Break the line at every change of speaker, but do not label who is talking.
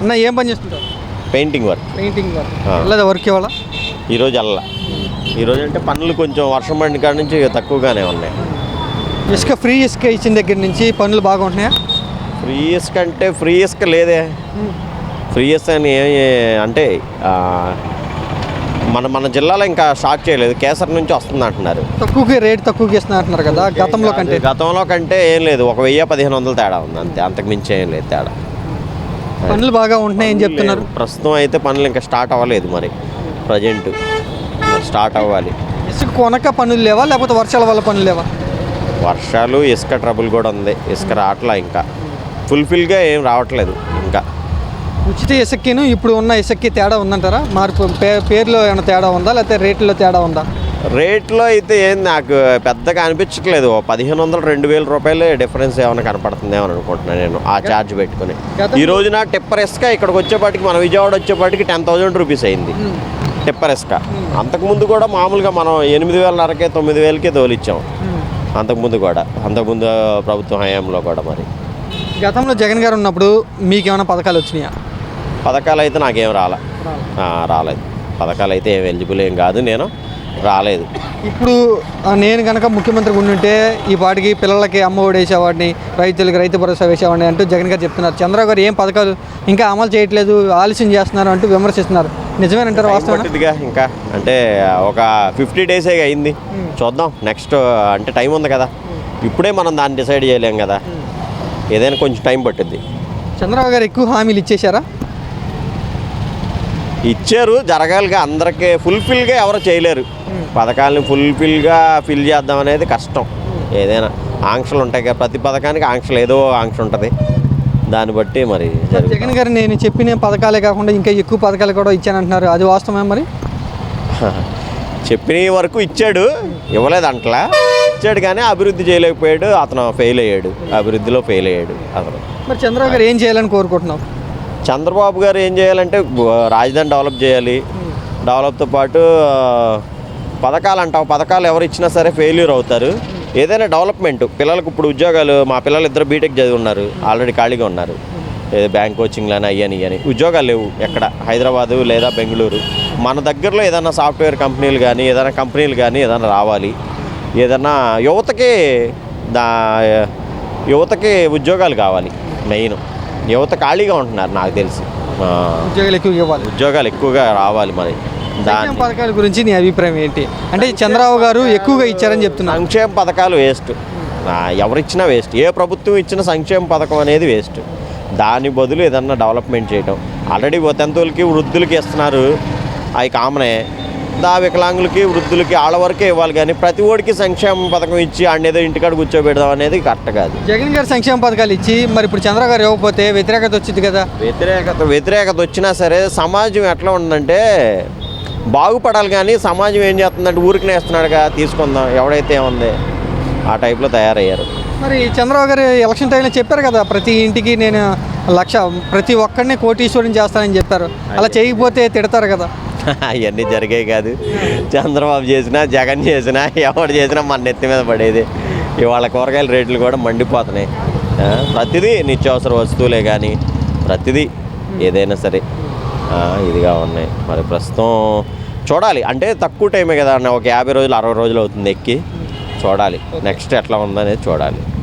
అన్న ఏం పని చేస్తుంటారు?
Painting work.
Painting work. లేదా వర్క్ ఇవ్వాలా?
ఈరోజు ఈరోజు అంటే పనులు కొంచెం వర్షం పడిన కాడ నుంచి తక్కువగానే ఉన్నాయి.
ఫ్రీ ఇసుక ఇచ్చిన దగ్గర నుంచి పనులు బాగా ఉంటున్నాయా?
ఫ్రీ ఇసుక అంటే ఫ్రీ ఇసుక లేదే. ఫ్రీ ఇసుక అని అంటే మన జిల్లాలో ఇంకా స్టార్ట్ చేయలేదు. కేసర్ నుంచి వస్తుంది అంటున్నారు.
తక్కువకి ఇస్తున్నారు అంటున్నారు కదా. గతంలో
కంటే ఏం లేదు, 1000-1500 తేడా ఉంది అంతే, అంతకు మించి ఏం లేదు తేడా.
పనులు బాగా ఉంటున్నాయని చెప్తున్నారు.
ప్రస్తుతం అయితే పనులు ఇంకా స్టార్ట్ అవ్వలేదు, మరి ప్రజెంట్ స్టార్ట్ అవ్వాలి.
ఇసుక కొనక పనులు లేవా, లేకపోతే వర్షాల వల్ల పనులు లేవా?
వర్షాలు, ఇసుక ట్రబుల్ కూడా ఉంది. ఇసుక రావట్లా, ఇంకా ఫుల్ఫిల్గా ఏం రావట్లేదు. ఇంకా
ఉచిత ఇసుకను ఇప్పుడు ఉన్న ఇసుకకి తేడా ఉందంటారా? మార్పు పేరులో ఏమైనా తేడా ఉందా, లేకపోతే రేట్లో తేడా ఉందా?
రేట్లో అయితే ఏం నాకు పెద్దగా అనిపించట్లేదు. 1500-2000 రూపాయలే డిఫరెన్స్ ఏమైనా కనపడుతుందేమో అనుకుంటున్నాను నేను ఆ ఛార్జ్ పెట్టుకుని. ఈ రోజున టిప్పర్ ఇసుక ఇక్కడికి వచ్చేపాటికి, మన విజయవాడ వచ్చేపాటికి 10,000 రూపీస్ అయింది టిప్పర్ ఇసుక. అంతకుముందు కూడా మామూలుగా మనం 8,500కే 9,000కే తోలిచ్చాం అంతకుముందు ప్రభుత్వం హయాంలో కూడా. మరి
గతంలో జగన్ గారు ఉన్నప్పుడు మీకు ఏమైనా పథకాలు వచ్చినాయా?
పథకాలు అయితే నాకేం రాలేదు. పథకాలు అయితే ఏం ఎలిజిబుల్ ఏం కాదు, నేను రాలేదు.
ఇప్పుడు నేను కనుక ముఖ్యమంత్రి ఉండుంటే ఈ పాటికి పిల్లలకి అమ్మ ఒడి వేసేవాడిని, రైతులకి రైతు భరోసా వేసేవాడిని అంటూ జగన్ గారు చెప్తున్నారు. చంద్రబాబు గారు ఏం పథకాలు ఇంకా అమలు చేయట్లేదు, ఆలస్యం చేస్తున్నారు అంటూ విమర్శిస్తున్నారు. నిజమేనంటారు? వాస్తవంగా
ఇంకా అంటే ఒక 50 డేసే అయింది. చూద్దాం నెక్స్ట్, అంటే టైం ఉంది కదా. ఇప్పుడే మనం దాన్ని డిసైడ్ చేయలేం కదా, ఏదైనా కొంచెం టైం పట్టుద్ది.
చంద్రబాబు గారు ఎక్కువ హామీలు ఇచ్చేశారా?
ఇచ్చారు, జరగాలిగా. అందరికీ ఫుల్ఫిల్గా ఎవరు చేయలేరు. పథకాలను ఫుల్ఫిల్గా ఫిల్ చేద్దాం అనేది కష్టం. ఏదైనా ఆంక్షలు ఉంటాయి కదా, ప్రతి పథకానికి ఏదో ఆంక్ష ఉంటుంది. దాన్ని బట్టి మరి
జగన్ గారు నేను చెప్పిన పథకాలే కాకుండా ఇంకా ఎక్కువ పథకాలు కూడా ఇచ్చానంటున్నారు. అది వాస్తవమే? మరి
చెప్పిన వరకు ఇచ్చాడు, ఇవ్వలేదు అంటలా. ఇచ్చాడు కానీ అభివృద్ధి చేయలేకపోయాడు. అతను అభివృద్ధిలో ఫెయిల్ అయ్యాడు అతను.
మరి చంద్రబాబు గారు ఏం చేయాలని కోరుకుంటున్నాం?
చంద్రబాబు గారు ఏం చేయాలంటే రాజధాని డెవలప్ చేయాలి. డెవలప్తో పాటు పథకాలు ఎవరు ఇచ్చినా సరే ఫెయిల్యూర్ అవుతారు. ఏదైనా డెవలప్మెంట్, పిల్లలకు ఇప్పుడు ఉద్యోగాలు, మా పిల్లలు 2 బీటెక్ చదివి ఉన్నారు, ఆల్రెడీ ఖాళీగా ఉన్నారు. ఏదో బ్యాంక్ కోచింగ్లని అయ్యని ఉద్యోగాలు లేవు ఎక్కడ, హైదరాబాదు లేదా బెంగళూరు. మన దగ్గరలో ఏదైనా సాఫ్ట్వేర్ కంపెనీలు కానీ ఏదైనా రావాలి. ఏదన్నా యువతకి ఉద్యోగాలు కావాలి. మెయిన్ యువత ఖాళీగా ఉంటున్నారు నాకు తెలిసి. ఉద్యోగాలు ఎక్కువగా రావాలి. మరి
సంక్షేమ పథకాల గురించి నీ అభిప్రాయం ఏంటి? అంటే చంద్రబాబు గారు ఎక్కువగా ఇచ్చారని చెప్తున్నారు.
సంక్షేమ పథకాలు వేస్ట్, ఎవరిచ్చినా వేస్ట్. ఏ ప్రభుత్వం ఇచ్చిన సంక్షేమ పథకం అనేది వేస్ట్. దాని బదులు ఏదన్నా డెవలప్మెంట్ చేయడం. ఆల్రెడీ 10th వృద్ధులకి ఇస్తున్నారు, అవి కామనే. వికలాంగులకి, వృద్ధులకి, వాళ్ళ వరకే ఇవ్వాలి కానీ ప్రతి ఓడికి సంక్షేమ పథకం ఇచ్చి ఏదో ఇంటికాడ కూర్చోబెడదాం అనేది కరెక్ట్ కాదు.
జగన్ గారు సంక్షేమ పథకాలు ఇచ్చి మరి ఇప్పుడు చంద్రబాబు గారు ఇవ్వకపోతే వ్యతిరేకత వచ్చింది కదా.
వ్యతిరేకత వచ్చినా సరే సమాజం ఎట్లా ఉందంటే బాగుపడాలి. కానీ సమాజం ఏం చేస్తుందంటే ఊరికనే ఇస్తున్నాడుగా, తీసుకుందాం ఎవడైతే ఏముంది ఆ టైప్లో తయారయ్యారు.
మరి చంద్రబాబు గారు ఎలక్షన్ టైంలో చెప్పారు కదా, ప్రతి ఇంటికి నేను 1,00,000 ప్రతి ఒక్కడిని కోటీశ్వరుని చేస్తానని చెప్పారు. అలా చేయకపోతే తిడతారు కదా.
అవన్నీ జరిగాయి కాదు. చంద్రబాబు చేసినా, జగన్ చేసినా, ఎవరు చేసినా మన నెత్తి మీద పడేది. ఇవాళ కూరగాయల రేట్లు కూడా మండిపోతున్నాయి. ప్రతిదీ నిత్యావసర వస్తువులే కానీ ప్రతిదీ ఏదైనా సరే ఇదిగా ఉన్నాయి. మరి ప్రస్తుతం చూడాలి. అంటే తక్కువ టైమే కదా అన్న, ఒక 50 రోజులు 60 రోజులు అవుతుంది ఎక్కి. చూడాలి నెక్స్ట్ ఎట్లా ఉందనేది చూడాలి.